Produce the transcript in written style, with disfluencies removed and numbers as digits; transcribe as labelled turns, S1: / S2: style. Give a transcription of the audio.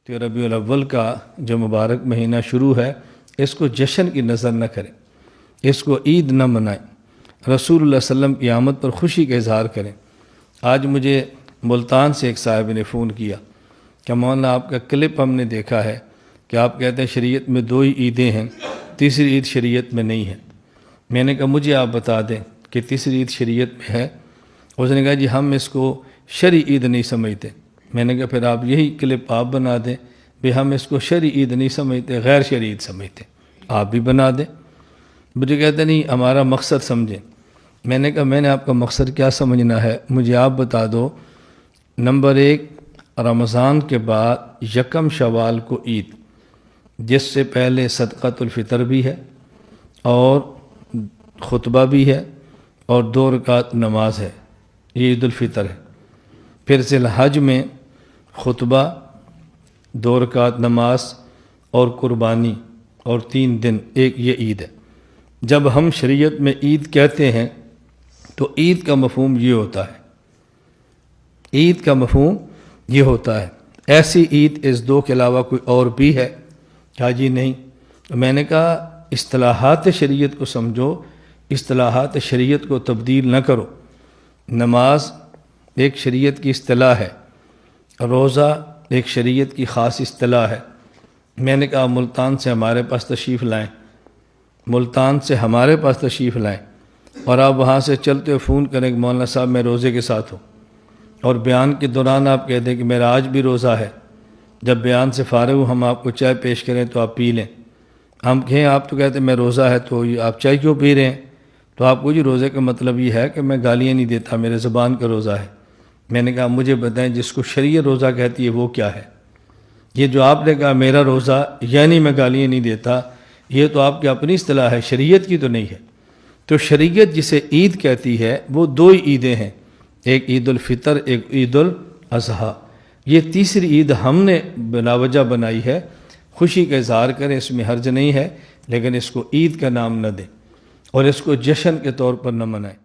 S1: تو ربیع الاول کا جو مبارک مہینہ شروع ہے اس کو جشن کی نظر نہ کریں، اس کو عید نہ منائیں، رسول اللہ صلی اللہ علیہ وسلم کی آمد پر خوشی کا اظہار کریں۔ آج مجھے ملتان سے ایک صاحب نے فون کیا کہ مولانا آپ کا کلپ ہم نے دیکھا ہے کہ آپ کہتے ہیں شریعت میں 2 ہی عیدیں ہیں، تیسری عید شریعت میں نہیں ہے۔ میں نے کہا مجھے آپ بتا دیں کہ تیسری عید شریعت میں ہے۔ اس نے کہا جی ہم اس کو شرعی عید نہیں سمجھتے۔ میں نے کہا پھر آپ یہی کلپ آپ بنا دیں بھی ہم اس کو شرعی عید نہیں سمجھتے، غیر شرعی عید سمجھتے، آپ بھی بنا دیں۔ مجھے کہتے نہیں ہمارا مقصد سمجھیں۔ میں نے کہا میں نے آپ کا مقصد کیا سمجھنا ہے، مجھے آپ بتا دو۔ نمبر 1، رمضان کے بعد 1 شوال کو عید، جس سے پہلے صدقۃ الفطر بھی ہے اور خطبہ بھی ہے اور 2 رکعت نماز ہے، یہ عید الفطر ہے۔ پھر ذی الحج میں خطبہ، 2 رکعت نماز اور قربانی اور 3 دن، ایک یہ عید ہے۔ جب ہم شریعت میں عید کہتے ہیں تو عید کا مفہوم یہ ہوتا ہے، عید کا مفہوم یہ ہوتا ہے۔ ایسی عید اس 2 کے علاوہ کوئی اور بھی ہے؟ کہا جی نہیں۔ تو میں نے کہا اصطلاحات شریعت کو سمجھو، اصطلاحات شریعت کو تبدیل نہ کرو۔ نماز ایک شریعت کی اصطلاح ہے، روزہ ایک شریعت کی خاص اصطلاح ہے۔ میں نے کہا ملتان سے ہمارے پاس تشریف لائیں، ملتان سے ہمارے پاس تشریف لائیں اور آپ وہاں سے چلتے ہوئے فون کریں کہ مولانا صاحب میں روزے کے ساتھ ہوں، اور بیان کے دوران آپ کہہ دیں کہ میرا آج بھی روزہ ہے۔ جب بیان سے فارغ ہوں ہم آپ کو چائے پیش کریں تو آپ پی لیں۔ ہم کہیں آپ تو کہتے ہیں میں روزہ ہے تو آپ چائے کیوں پی رہے ہیں؟ تو آپ کو جی روزے کا مطلب یہ ہے کہ میں گالیاں نہیں دیتا، میرے زبان کا روزہ ہے۔ میں نے کہا مجھے بتائیں جس کو شریعت روزہ کہتی ہے وہ کیا ہے؟ یہ جو آپ نے کہا میرا روزہ یعنی میں گالیاں نہیں دیتا، یہ تو آپ کی اپنی اصطلاح ہے، شریعت کی تو نہیں ہے۔ تو شریعت جسے عید کہتی ہے وہ 2 ہی عیدیں ہیں، ایک عید الفطر، ایک عید الاضحیٰ۔ یہ تیسری عید ہم نے بلا وجہ بنائی ہے، خوشی کا اظہار کریں، اس میں حرج نہیں ہے، لیکن اس کو عید کا نام نہ دیں اور اس کو جشن کے طور پر نہ منائیں۔